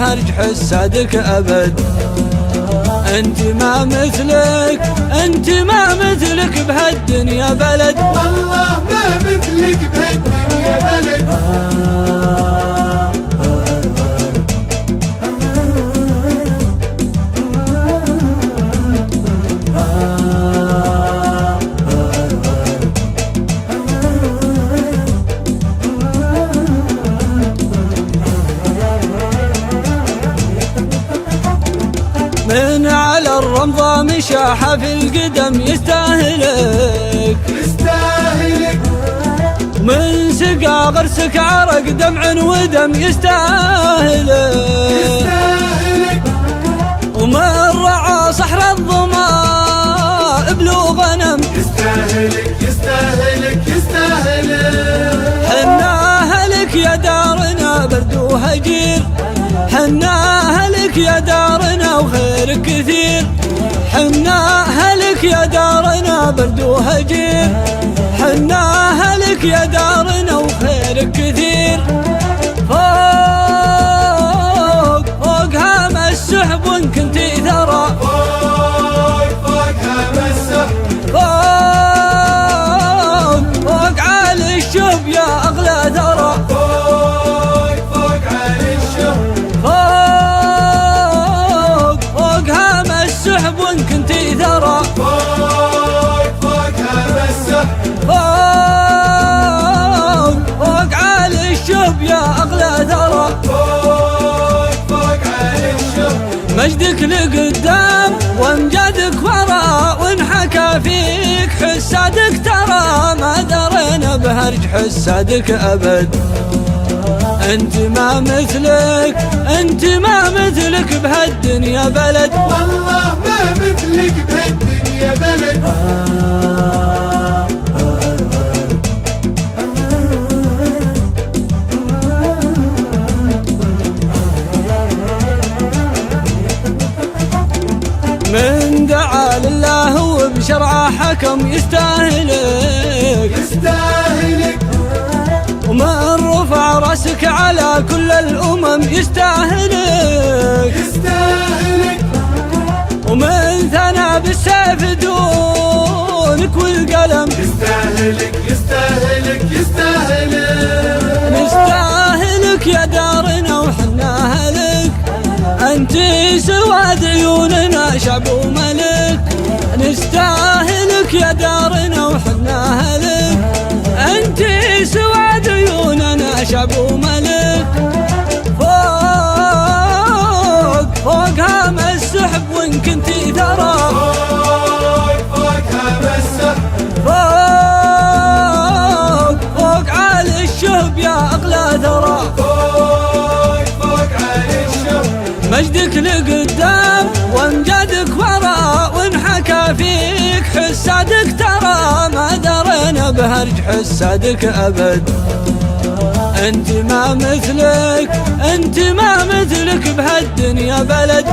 بهرج حسادك أبد. انت ما مثلك، انت ما مثلك بهالدنيا بلد، والله ما مثلك بهالدنيا بلد. من على الرمضة مشاحة في القدم يستاهلك، يستاهلك. من سقى غرسك عرق دمع ودم يستاهلك، يستاهلك. ومن رعى صحر الظما ابلو غنم يستاهلك يستاهلك يستاهلك. حناها لك يا دارنا برد وهجير، حناها لك يا دارنا وخيرك كثير، حناها لك يا دارنا برد وهجير، حناها لك يا دارنا وخيرك كثير. فوق فوق هام السحب وان كنتي ثرى، فوق فوق هام السحب، فوق فوق عالي الشهب يا أغلى ثرى، فوق فوق عالي الشهب، فوق فوق هام السحب وان كنتي ثرى، فوق فوق هام السحب، فوق فوق عالي الشهب يا أغلى ثرى، فوق فوق عالي الشهب. مجدك لقدام وامجادك ورا، وانحكى فيك حسادك ترى، ما درينا بهرج حسادك أبد. انت ما مثلك، انت ما مثلك بهالدنيا بلد، والله ما مثلك بهالدنيا بلد. من دعا لله وبشرعه حكم يستاهلك، يستاهلك. ومن رفع راسك على كل الأمم يستاهلك، يستاهلك. ومن ثنى بالسيف دونك والقلم يستاهلك يستاهلك يستاهلك. نستاهلك يا دارنا وحناها لك، انت سواد عيوننا شعب وملك، نستاهلك يا دارنا وحناها لك، انت سواد عيوننا شعب وملك. فوق فوق هام السحب وان كنتي ثرى، فوق فوق هام السحب، فوق فوق عالي الشهب يا أغلى ثرى، فوق فوق عالي الشهب. مجدك لقدام وامجادك ورا، وانحكى فيك حسادك ترى، ما درينا بهرج حسادك أبد. انت ما مثلك، انت ما مثلك بهالدنيا بلد،